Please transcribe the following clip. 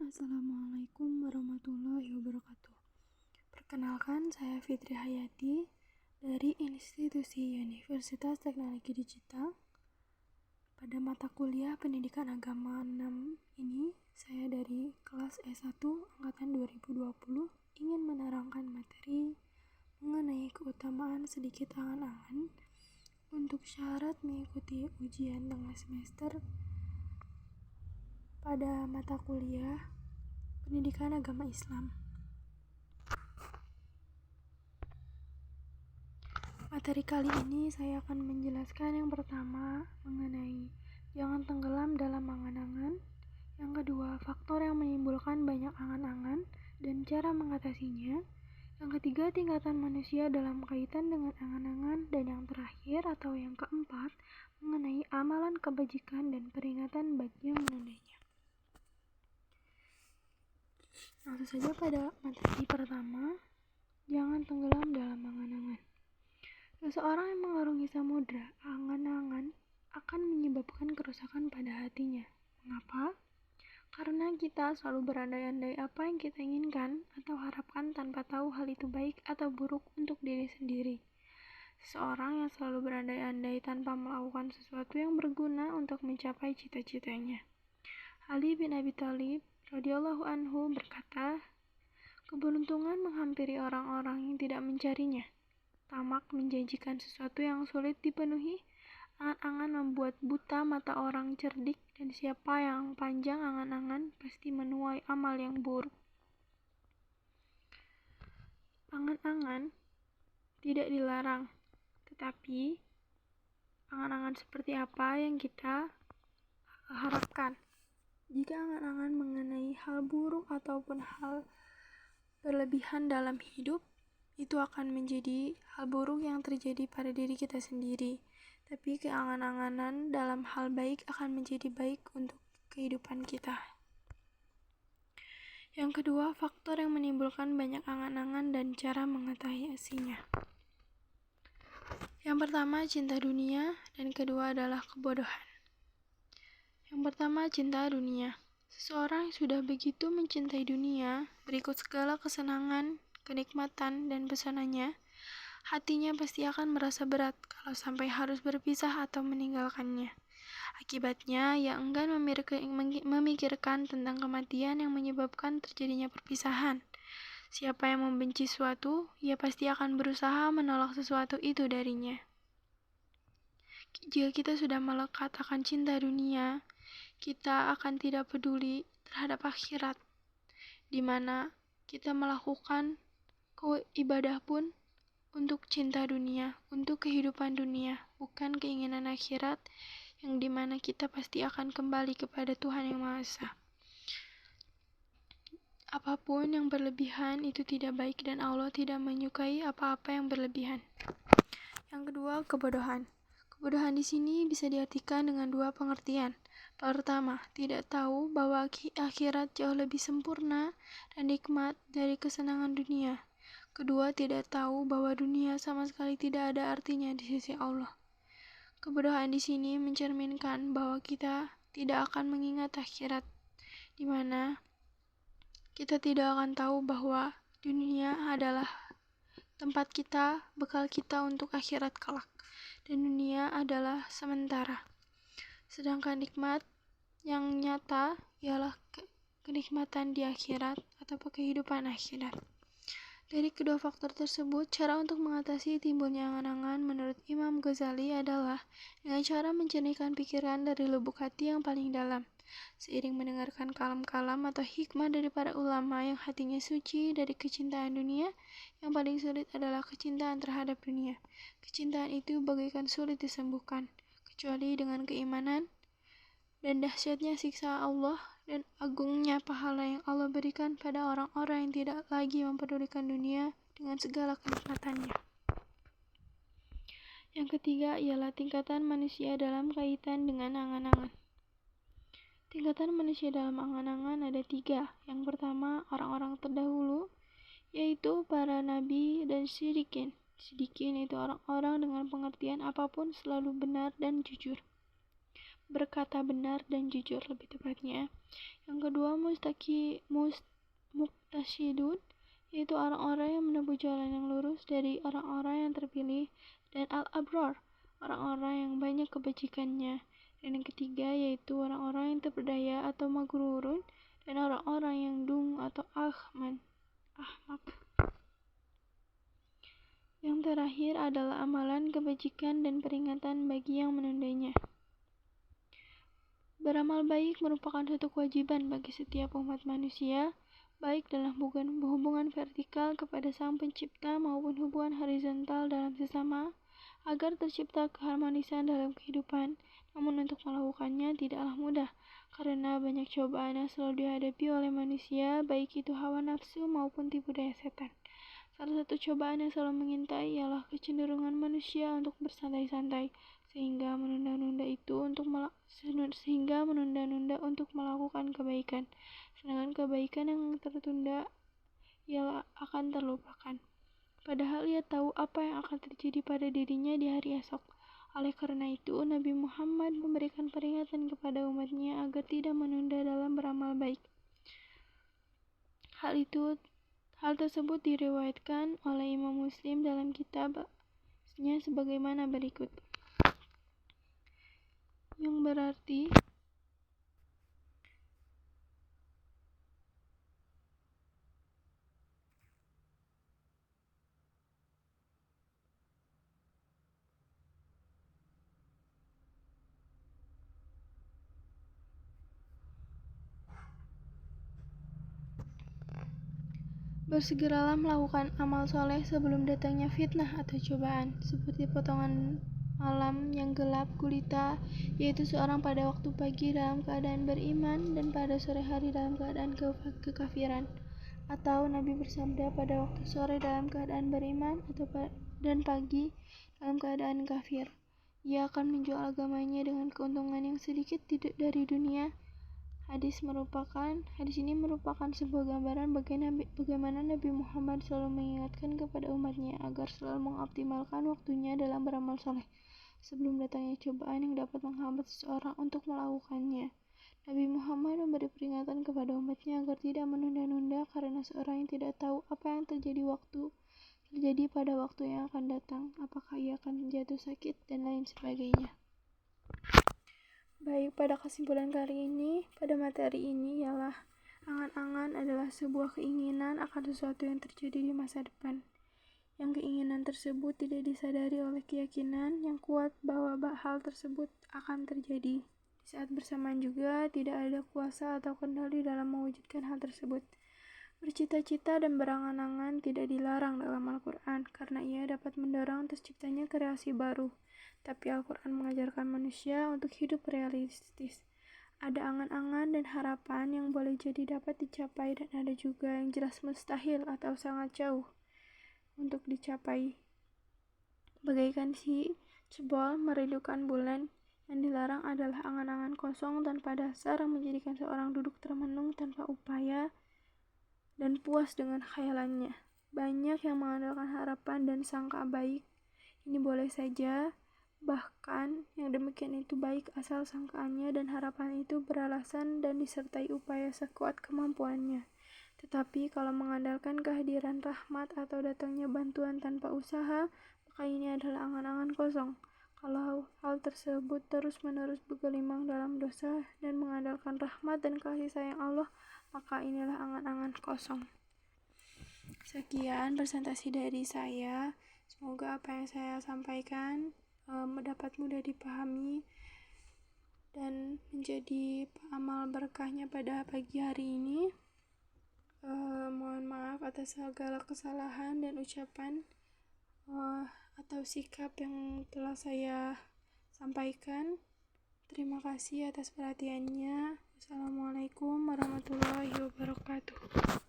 Assalamualaikum warahmatullahi wabarakatuh. Perkenalkan, saya Fitri Hayati dari Institusi Universitas Teknologi Digital. Pada mata kuliah Pendidikan Agama 6 ini, saya dari kelas S1 Angkatan 2020 ingin menerangkan materi mengenai keutamaan sedikit angan-angan untuk syarat mengikuti ujian tengah semester pada mata kuliah Pendidikan Agama Islam. Materi kali ini saya akan menjelaskan yang pertama mengenai jangan tenggelam dalam angan-angan, yang kedua faktor yang menimbulkan banyak angan-angan dan cara mengatasinya, yang ketiga tingkatan manusia dalam kaitan dengan angan-angan, dan yang terakhir atau yang keempat mengenai amalan kebajikan dan peringatan bagi yang menundainya. Langsung saja pada materi pertama, jangan tenggelam dalam angan-angan. Seseorang yang mengarungi samudra angan-angan akan menyebabkan kerusakan pada hatinya. Mengapa? Karena kita selalu berandai-andai apa yang kita inginkan atau harapkan tanpa tahu hal itu baik atau buruk untuk diri sendiri. Seseorang yang selalu berandai-andai tanpa melakukan sesuatu yang berguna untuk mencapai cita-citanya. Ali bin Abi Thalib radhiyallahu anhu berkata, keberuntungan menghampiri orang-orang yang tidak mencarinya. Tamak menjanjikan sesuatu yang sulit dipenuhi. Angan-angan membuat buta mata orang cerdik, dan siapa yang panjang angan-angan pasti menuai amal yang buruk. Angan-angan tidak dilarang, tetapi angan-angan seperti apa yang kita harapkan. Jika angan-angan mengenai hal buruk ataupun hal berlebihan dalam hidup, itu akan menjadi hal buruk yang terjadi pada diri kita sendiri. Tapi keangan-anganan dalam hal baik akan menjadi baik untuk kehidupan kita. Yang kedua, faktor yang menimbulkan banyak angan-angan dan cara mengatasinya. Yang pertama, cinta dunia, dan kedua adalah kebodohan. Yang pertama, cinta dunia. Seseorang yang sudah begitu mencintai dunia, berikut segala kesenangan, kenikmatan, dan pesonanya, hatinya pasti akan merasa berat kalau sampai harus berpisah atau meninggalkannya. Akibatnya, ia enggan memikirkan tentang kematian yang menyebabkan terjadinya perpisahan. Siapa yang membenci sesuatu, ia pasti akan berusaha menolak sesuatu itu darinya. Jika kita sudah melekat akan cinta dunia, kita akan tidak peduli terhadap akhirat, di mana kita melakukan ibadah pun untuk cinta dunia, untuk kehidupan dunia, bukan keinginan akhirat, yang dimana kita pasti akan kembali kepada Tuhan Yang Maha Esa. Apapun yang berlebihan itu tidak baik, dan Allah tidak menyukai apa-apa yang berlebihan. Yang kedua, kebodohan. Kebodohan di sini bisa diartikan dengan dua pengertian. Pertama, tidak tahu bahwa akhirat jauh lebih sempurna dan nikmat dari kesenangan dunia. Kedua, tidak tahu bahwa dunia sama sekali tidak ada artinya di sisi Allah. Kebodohan di sini mencerminkan bahwa kita tidak akan mengingat akhirat, di mana kita tidak akan tahu bahwa dunia adalah tempat kita, bekal kita untuk akhirat kelak, dan dunia adalah sementara. Sedangkan nikmat yang nyata ialah kenikmatan di akhirat atau kehidupan akhirat. Dari kedua faktor tersebut, cara untuk mengatasi timbulnya angan-angan menurut Imam Ghazali adalah dengan cara mencernihkan pikiran dari lubuk hati yang paling dalam. Seiring mendengarkan kalam-kalam atau hikmah dari para ulama yang hatinya suci dari kecintaan dunia, yang paling sulit adalah kecintaan terhadap dunia. Kecintaan itu bagaikan sulit disembuhkan, kecuali dengan keimanan, dan dahsyatnya siksa Allah dan agungnya pahala yang Allah berikan pada orang-orang yang tidak lagi mempedulikan dunia dengan segala kenikmatannya. Yang ketiga ialah tingkatan manusia dalam kaitan dengan angan-angan. Tingkatan manusia dalam angan-angan ada 3. Yang pertama, orang-orang terdahulu, yaitu para nabi dan siddiqin. Siddiqin itu orang-orang dengan pengertian apapun selalu benar dan jujur. berkata benar dan jujur lebih tepatnya. Yang kedua, muqtasidun, yaitu orang-orang yang menempuh jalan yang lurus dari orang-orang yang terpilih, dan al-abrar, orang-orang yang banyak kebajikannya. Dan yang ketiga yaitu orang-orang yang terpedaya atau magrurun, dan orang-orang yang dung atau ahmak. Yang terakhir adalah amalan kebajikan dan peringatan bagi yang menundanya. Beramal baik merupakan satu kewajiban bagi setiap umat manusia, baik dalam hubungan vertikal kepada Sang Pencipta maupun hubungan horizontal dalam sesama, agar tercipta keharmonisan dalam kehidupan. Namun untuk melakukannya tidaklah mudah, karena banyak cobaan yang selalu dihadapi oleh manusia, baik itu hawa nafsu maupun tipu daya setan. Salah satu cobaan yang selalu mengintai ialah kecenderungan manusia untuk bersantai-santai, sehingga menunda-nunda untuk melakukan kebaikan. Sedangkan kebaikan yang tertunda ialah akan terlupakan. Padahal ia tahu apa yang akan terjadi pada dirinya di hari esok. Oleh karena itu, Nabi Muhammad memberikan peringatan kepada umatnya agar tidak menunda dalam beramal baik. Hal tersebut diriwayatkan oleh Imam Muslim dalam kitabnya sebagaimana berikut. Yang berarti bersegeralah melakukan amal soleh sebelum datangnya fitnah atau cobaan, seperti potongan malam yang gelap gulita, yaitu seorang pada waktu pagi dalam keadaan beriman dan pada sore hari dalam keadaan kekafiran. Atau Nabi bersabda, pada waktu sore dalam keadaan beriman dan pagi dalam keadaan kafir. Ia akan menjual agamanya dengan keuntungan yang sedikit dari dunia. Hadis ini merupakan sebuah gambaran bagaimana Nabi Muhammad selalu mengingatkan kepada umatnya agar selalu mengoptimalkan waktunya dalam beramal soleh sebelum datangnya cobaan yang dapat menghambat seseorang untuk melakukannya. Nabi Muhammad memberi peringatan kepada umatnya agar tidak menunda-nunda, karena seorang yang tidak tahu apa yang terjadi pada waktu yang akan datang, apakah ia akan jatuh sakit dan lain sebagainya. Baik, pada kesimpulan kali ini, pada materi ini ialah angan-angan adalah sebuah keinginan akan sesuatu yang terjadi di masa depan. Yang keinginan tersebut tidak disadari oleh keyakinan yang kuat bahwa hal tersebut akan terjadi. Di saat bersamaan juga tidak ada kuasa atau kendali dalam mewujudkan hal tersebut. Bercita-cita dan berangan-angan tidak dilarang dalam Al-Quran, karena ia dapat mendorong terciptanya kreasi baru. Tapi Al-Quran mengajarkan manusia untuk hidup realistis. Ada angan-angan dan harapan yang boleh jadi dapat dicapai, dan ada juga yang jelas mustahil atau sangat jauh untuk dicapai. Bagaikan si cebol merindukan bulan, yang dilarang adalah angan-angan kosong tanpa dasar yang menjadikan seorang duduk termenung tanpa upaya dan puas dengan khayalannya. Banyak yang mengandalkan harapan dan sangka baik. Ini boleh saja, bahkan yang demikian itu baik asal sangkaannya dan harapan itu beralasan dan disertai upaya sekuat kemampuannya. Tetapi kalau mengandalkan kehadiran rahmat atau datangnya bantuan tanpa usaha, maka ini adalah angan-angan kosong. Kalau hal tersebut terus-menerus bergelimang dalam dosa dan mengandalkan rahmat dan kasih sayang Allah, maka inilah angan-angan kosong. Sekian presentasi dari saya. Semoga apa yang saya sampaikan dapat mudah dipahami dan menjadi amal berkahnya pada pagi hari ini. Mohon maaf atas segala kesalahan dan ucapan atau sikap yang telah saya sampaikan. Terima kasih atas perhatiannya. Wassalamualaikum warahmatullahi wabarakatuh.